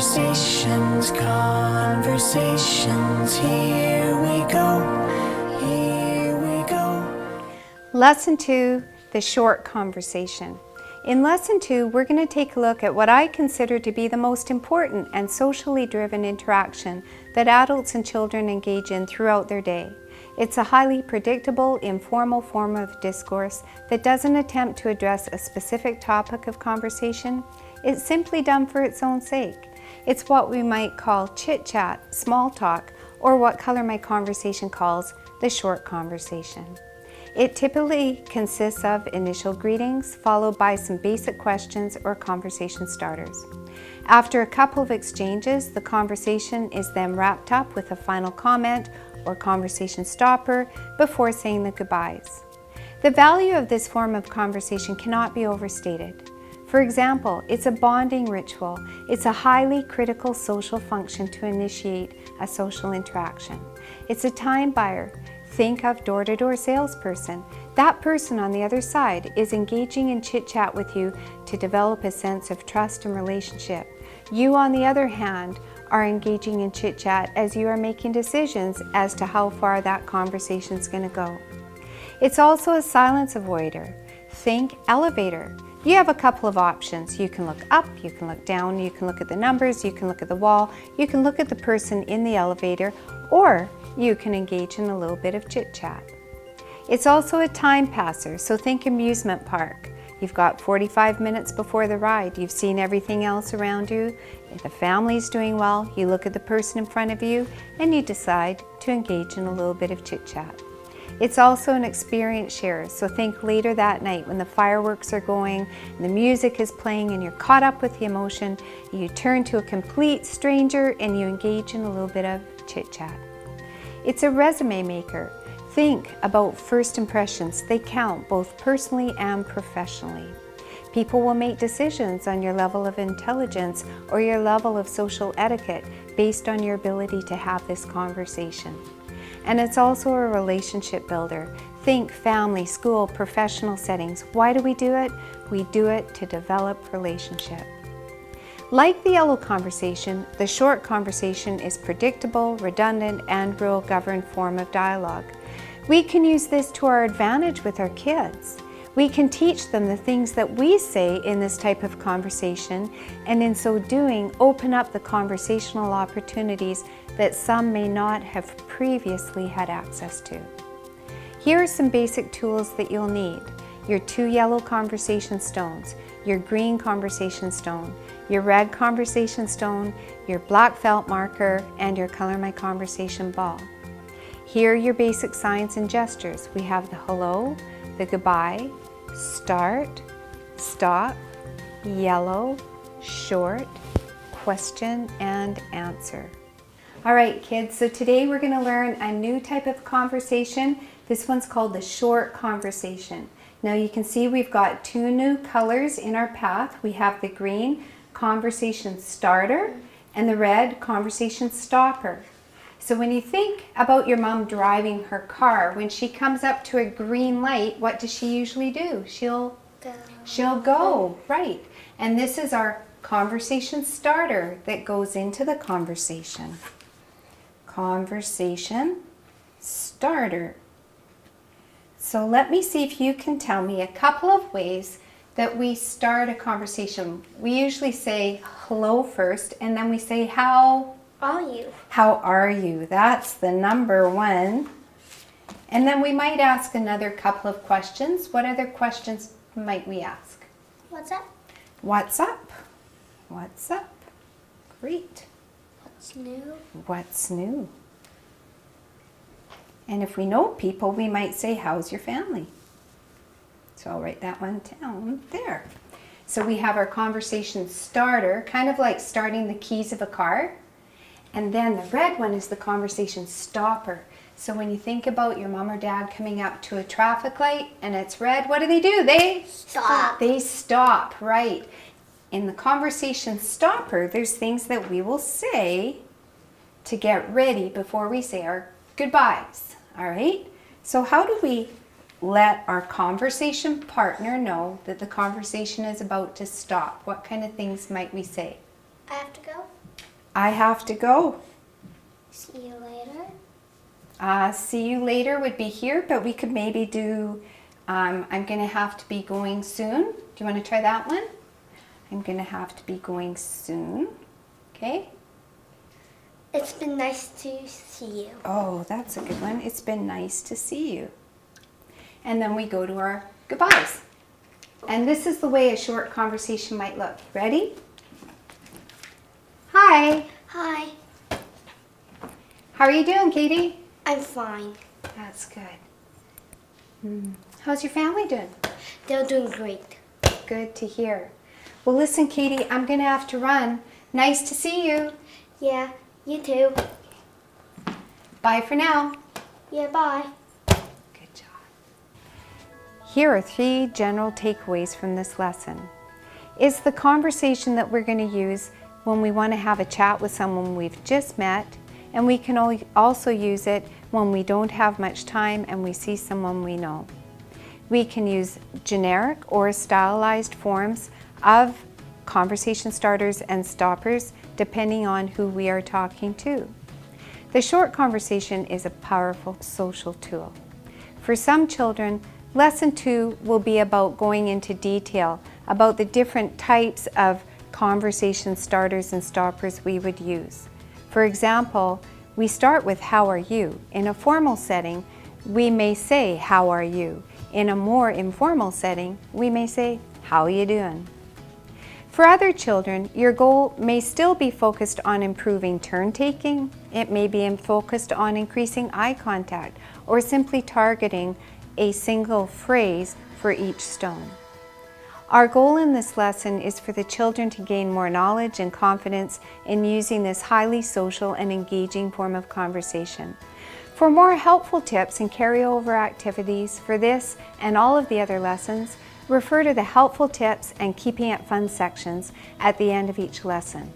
Conversations, conversations, here we go, here we go. Lesson 2, the short conversation. In Lesson 2, we're going to take a look at what I consider to be the most important and socially driven interaction that adults and children engage in throughout their day. It's a highly predictable, informal form of discourse that doesn't attempt to address a specific topic of conversation. It's simply done for its own sake. It's what we might call chit-chat, small talk, or what Color My Conversation calls the short conversation. It typically consists of initial greetings, followed by some basic questions or conversation starters. After a couple of exchanges, the conversation is then wrapped up with a final comment or conversation stopper before saying the goodbyes. The value of this form of conversation cannot be overstated. For example, it's a bonding ritual. It's a highly critical social function to initiate a social interaction. It's a time buyer. Think of door-to-door salesperson. That person on the other side is engaging in chit-chat with you to develop a sense of trust and relationship. You, on the other hand, are engaging in chit-chat as you are making decisions as to how far that conversation is going to go. It's also a silence avoider. Think elevator. You have a couple of options. You can look up, you can look down, you can look at the numbers, you can look at the wall, you can look at the person in the elevator, or you can engage in a little bit of chit-chat. It's also a time passer, so think amusement park. You've got 45 minutes before the ride. You've seen everything else around you. If the family's doing well, you look at the person in front of you and you decide to engage in a little bit of chit-chat. It's also an experience share, so think later that night when the fireworks are going and the music is playing and you're caught up with the emotion, you turn to a complete stranger and you engage in a little bit of chit-chat. It's a resume maker. Think about first impressions. They count both personally and professionally. People will make decisions on your level of intelligence or your level of social etiquette based on your ability to have this conversation. And it's also a relationship builder. Think family, school, professional settings. Why do we do it? We do it to develop relationship. Like the yellow conversation, the short conversation is predictable, redundant, and rule-governed form of dialogue. We can use this to our advantage with our kids. We can teach them the things that we say in this type of conversation, and in so doing, open up the conversational opportunities that some may not have previously had access to. Here are some basic tools that you'll need. Your 2 yellow conversation stones, your green conversation stone, your red conversation stone, your black felt marker, and your Color My Conversation ball. Here are your basic signs and gestures. We have the hello, the goodbye, start, stop, yellow, short, question, and answer. All right, kids, so today we're going to learn a new type of conversation. This one's called the short conversation. Now you can see we've got 2 new colors in our path. We have the green conversation starter and the red conversation stopper. So when you think about your mom driving her car, when she comes up to a green light, what does she usually do? She'll go, right. And this is our conversation starter that goes into the conversation. Conversation starter. So let me see if you can tell me a couple of ways that we start a conversation. We usually say hello first, and then we say how are you? How are you? That's the number 1. And then we might ask another couple of questions. What other questions might we ask? What's up? What's up? What's up? Great. What's new? What's new? And if we know people, we might say, how's your family? So I'll write that one down there. So we have our conversation starter, kind of like starting the keys of a car. And then the red one is the conversation stopper. So when you think about your mom or dad coming up to a traffic light and it's red, what do? They stop. They stop, right. In the conversation stopper, there's things that we will say to get ready before we say our goodbyes, all right? So how do we let our conversation partner know that the conversation is about to stop? What kind of things might we say? I have to go. I have to go. See you later. See you later would be here, but we could maybe do, I'm going to have to be going soon. Do you want to try that one? I'm going to have to be going soon. Okay? It's been nice to see you. Oh, that's a good one. It's been nice to see you. And then we go to our goodbyes. And this is the way a short conversation might look. Ready? Hi. Hi. How are you doing, Katie? I'm fine. That's good. How's your family doing? They're doing great. Good to hear. Well, listen, Katie, I'm going to have to run. Nice to see you. Yeah, you too. Bye for now. Yeah, bye. Good job. Here are 3 general takeaways from this lesson. It's the conversation that we're going to use when we want to have a chat with someone we've just met, and we can also use it when we don't have much time and we see someone we know. We can use generic or stylized forms of conversation starters and stoppers depending on who we are talking to. The short conversation is a powerful social tool. For some children, Lesson 2 will be about going into detail about the different types of conversation starters and stoppers we would use. For example, we start with how are you? In a formal setting, we may say how are you? In a more informal setting, we may say how are you doing? For other children, your goal may still be focused on improving turn taking. It may be focused on increasing eye contact or simply targeting a single phrase for each stone. Our goal in this lesson is for the children to gain more knowledge and confidence in using this highly social and engaging form of conversation. For more helpful tips and carryover activities for this and all of the other lessons, refer to the helpful tips and keeping it fun sections at the end of each lesson.